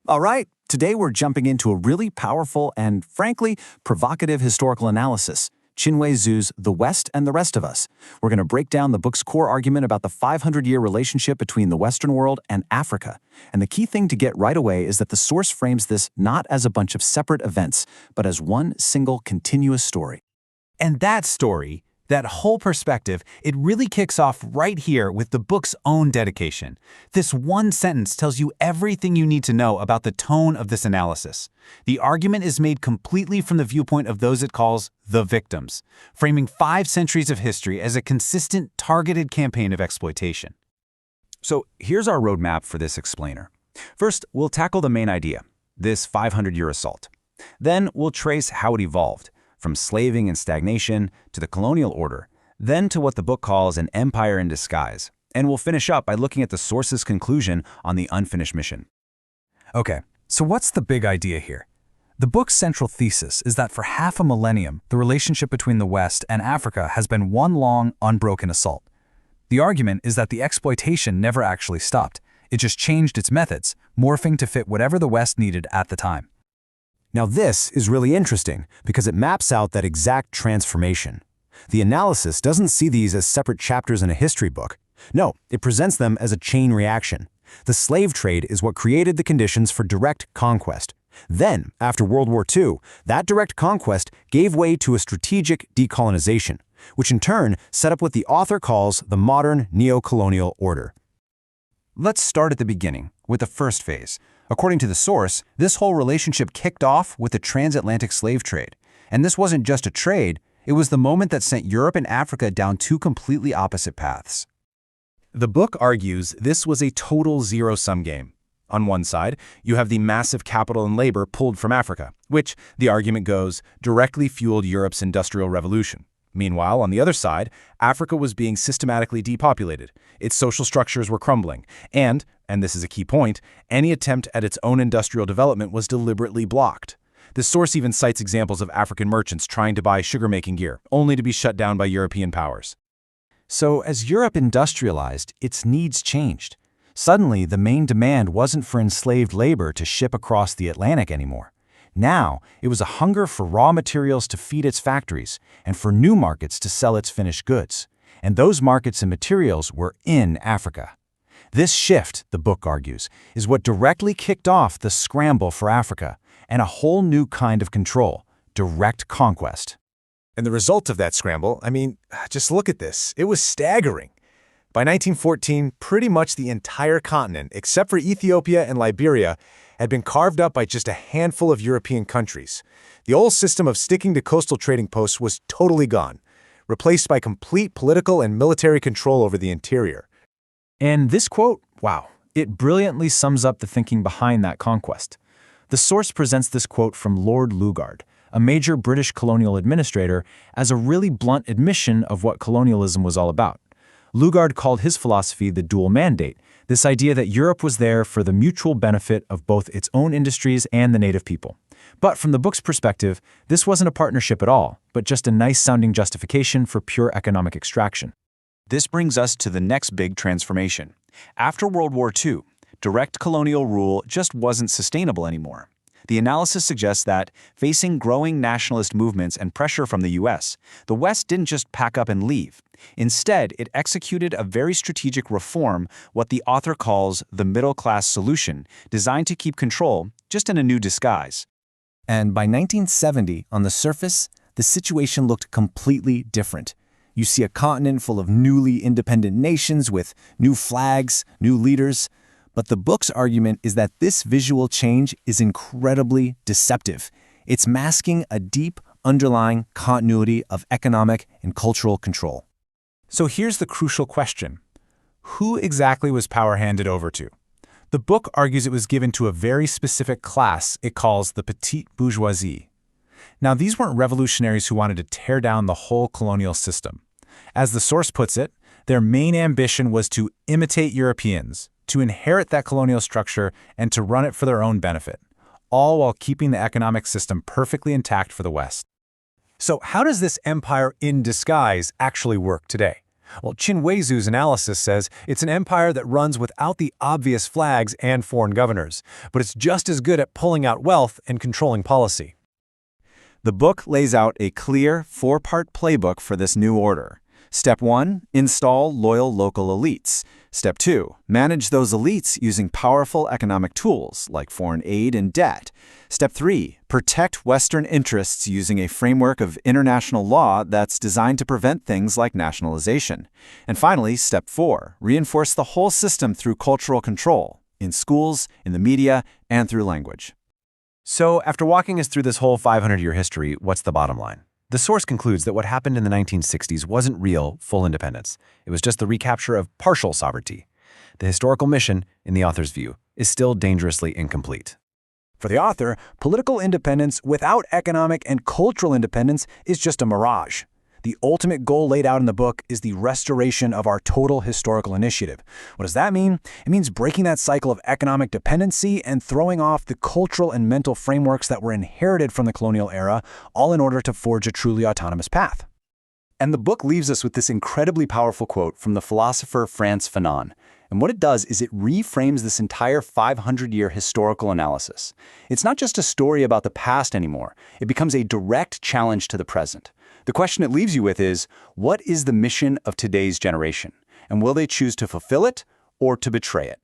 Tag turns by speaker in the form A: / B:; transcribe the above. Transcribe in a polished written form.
A: All right, today we're jumping into a really powerful and, frankly, provocative historical analysis, Chinweizu's The West and the Rest of Us. We're going to break down the book's core argument about the 500-year relationship between the Western world and Africa. And the key thing to get right away is that the source frames this not as a bunch of separate events, but as one single continuous story.
B: And that story, that whole perspective, it really kicks off right here with the book's own dedication. This one sentence tells you everything you need to know about the tone of this analysis. The argument is made completely from the viewpoint of those it calls the victims, framing 5 centuries of history as a consistent, targeted campaign of exploitation.
A: So here's our roadmap for this explainer. First, we'll tackle the main idea, this 500-year assault. Then we'll trace how it evolved, from slaving and stagnation to the colonial order, then to what the book calls an empire in disguise. And we'll finish up by looking at the source's conclusion on the unfinished mission.
C: Okay, so what's the big idea here? The book's central thesis is that for half a millennium, the relationship between the West and Africa has been one long, unbroken assault. The argument is that the exploitation never actually stopped. It just changed its methods, morphing to fit whatever the West needed at the time.
D: Now this is really interesting because it maps out that exact transformation. The analysis doesn't see these as separate chapters in a history book. No, it presents them as a chain reaction. The slave trade is what created the conditions for direct conquest. Then, after World War II, that direct conquest gave way to a strategic decolonization, which in turn set up what the author calls the modern neo-colonial order.
A: Let's start at the beginning, with the first phase. According to the source, this whole relationship kicked off with the transatlantic slave trade. And this wasn't just a trade, it was the moment that sent Europe and Africa down 2 completely opposite paths.
E: The book argues this was a total zero-sum game. On one side, you have the massive capital and labor pulled from Africa, which, the argument goes, directly fueled Europe's industrial revolution. Meanwhile, on the other side, Africa was being systematically depopulated. Its social structures were crumbling, and this is a key point, any attempt at its own industrial development was deliberately blocked. The source even cites examples of African merchants trying to buy sugar-making gear, only to be shut down by European powers.
A: So as Europe industrialized, its needs changed. Suddenly, the main demand wasn't for enslaved labor to ship across the Atlantic anymore. Now, it was a hunger for raw materials to feed its factories and for new markets to sell its finished goods. And those markets and materials were in Africa. This shift, the book argues, is what directly kicked off the scramble for Africa and a whole new kind of control, direct conquest.
E: And the result of that scramble, just look at this. It was staggering. By 1914, pretty much the entire continent, except for Ethiopia and Liberia, had been carved up by just a handful of European countries. The old system of sticking to coastal trading posts was totally gone, replaced by complete political and military control over the interior.
A: And this quote, wow, it brilliantly sums up the thinking behind that conquest. The source presents this quote from Lord Lugard, a major British colonial administrator, as a really blunt admission of what colonialism was all about. Lugard called his philosophy the dual mandate, this idea that Europe was there for the mutual benefit of both its own industries and the native people. But from the book's perspective, this wasn't a partnership at all, but just a nice-sounding justification for pure economic extraction. This brings us to the next big transformation. After World War II, direct colonial rule just wasn't sustainable anymore. The analysis suggests that, facing growing nationalist movements and pressure from the US, the West didn't just pack up and leave. Instead, it executed a very strategic reform, what the author calls the middle-class solution, designed to keep control, just in a new disguise.
D: And by 1970, on the surface, the situation looked completely different. You see a continent full of newly independent nations with new flags, new leaders. But the book's argument is that this visual change is incredibly deceptive. It's masking a deep, underlying continuity of economic and cultural control.
B: So here's the crucial question. Who exactly was power handed over to? The book argues it was given to a very specific class it calls the petite bourgeoisie. Now, these weren't revolutionaries who wanted to tear down the whole colonial system. As the source puts it, their main ambition was to imitate Europeans, to inherit that colonial structure, and to run it for their own benefit, all while keeping the economic system perfectly intact for the West. So how does this empire in disguise actually work today?
E: Well, Chinweizu's analysis says it's an empire that runs without the obvious flags and foreign governors, but it's just as good at pulling out wealth and controlling policy. The book lays out a clear, four-part playbook for this new order. Step 1, install loyal local elites. Step 2, manage those elites using powerful economic tools like foreign aid and debt. Step 3, protect Western interests using a framework of international law that's designed to prevent things like nationalization. And finally, Step 4, reinforce the whole system through cultural control, in schools, in the media, and through language.
D: So, after walking us through this whole 500-year history, what's the bottom line? The source concludes that what happened in the 1960s wasn't real, full independence. It was just the recapture of partial sovereignty. The historical mission, in the author's view, is still dangerously incomplete.
C: For the author, political independence without economic and cultural independence is just a mirage. The ultimate goal laid out in the book is the restoration of our total historical initiative. What does that mean? It means breaking that cycle of economic dependency and throwing off the cultural and mental frameworks that were inherited from the colonial era, all in order to forge a truly autonomous path.
F: And the book leaves us with this incredibly powerful quote from the philosopher Frantz Fanon. And what it does is it reframes this entire 500-year historical analysis. It's not just a story about the past anymore. It becomes a direct challenge to the present. The question it leaves you with is, what is the mission of today's generation? And will they choose to fulfill it or to betray it?